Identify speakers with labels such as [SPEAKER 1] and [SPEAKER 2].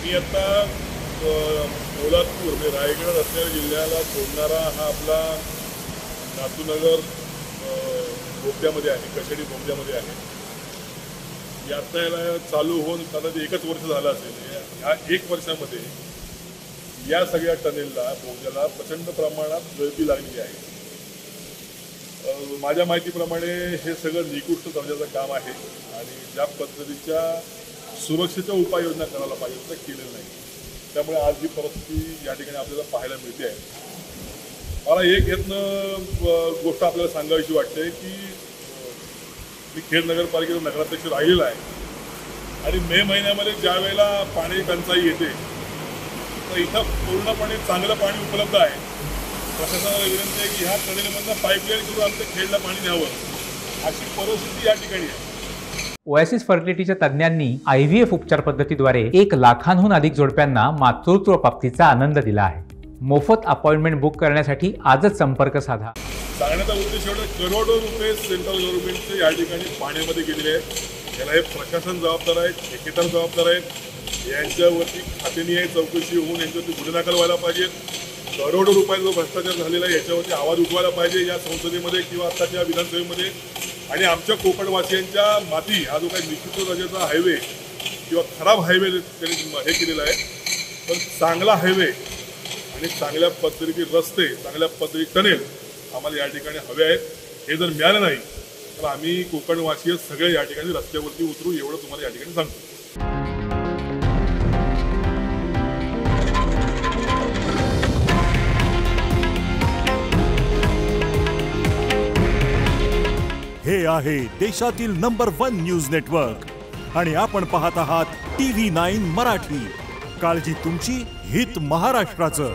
[SPEAKER 1] मी आता पोलादपूर म्हणजे रायगड रस्त्यावर जिल्ह्याला जोडणारा हा आपला नातूनगर बोगद्यामध्ये आहे, कशेडी बोगद्यामध्ये आहे. याचा याला चालू होऊन कदाचित एकच वर्ष झालं असेल. ह्या 1 वर्षामध्ये या सगळ्या टनेलला बोगद्याला प्रचंड प्रमाणात गळती लागलेली आहे. माझ्या माहितीप्रमाणे हे सगळं निकृष्ट दर्जाचं काम आहे आणि ज्या पद्धतीच्या सुरक्षेच्या उपाययोजना करायला पाहिजे त्या केलेलं नाही. त्यामुळे आज ही परिस्थिती या ठिकाणी आपल्याला पाहायला मिळते आहे. मला एक यातनं गोष्ट आपल्याला सांगायची वाटते की मी खेड नगरपालिकेचा नगराध्यक्ष राहिलेला आहे आणि मे महिन्यामध्ये ज्या वेळेला पाणी टंचाई येते तर इथं पूर्णपणे चांगलं पाणी उपलब्ध आहे. प्रशासनाला विनंती आहे की ह्या टनेलमधनं पाईपलाईन करून आमच्या खेडला पाणी न्यावं, अशी परिस्थिती या ठिकाणी आहे.
[SPEAKER 2] ओएसिस फर्टिलिटीच्या तज्ज्ञांनी IVF उपचार पद्धतीद्वारे 1 लाखांहून अधिक जोडप्यांना मातृत्व प्राप्तीचा आनंद दिला आहे. मोफत अपॉइंटमेंट बुक करण्यासाठी आजच संपर्क साधा.
[SPEAKER 1] सांगण्याचा उद्देश एवढा, करोडो रुपये सेंट्रल गव्हर्नमेंटचे या ठिकाणी पाण्यामध्ये गेलेले आहेत. याला हे प्रशासन जबाबदार आहेत, ठेकेदार जबाबदार आहेत. यांच्यावरती खातेनिहाय चौकशी होऊन यांच्यावरती गुन्हे दाखल व्हायला पाहिजेत. करोडो रुपयाचा जो भ्रष्टाचार झालेला आहे याच्यावरती आवाज उठवायला पाहिजे या संसदेमध्ये किंवा आत्ताच्या विधानसभेमध्ये. आणि आमच्या कोकणवासियांच्या माती हा जो काही निकृष्ट दर्जाचा हायवे किंवा खराब हायवे त्यांनी हे केलेला आहे, पण चांगला हायवे आणि चांगल्या पद्धतीचे रस्ते, चांगल्या पद्धतीचे टनेल आम्हाला या ठिकाणी हवे आहेत. हे जर मिळालं नाही तर आम्ही कोकणवासीय सगळे या ठिकाणी रस्त्यावरती उतरू, एवढं तुम्हाला या ठिकाणी सांगतो.
[SPEAKER 3] हे आहे देशातील नंबर 1 न्यूज नेटवर्क आणि आपण पाहत आहात TV9 मराठी. काळजी तुमची, हित महाराष्ट्राचं.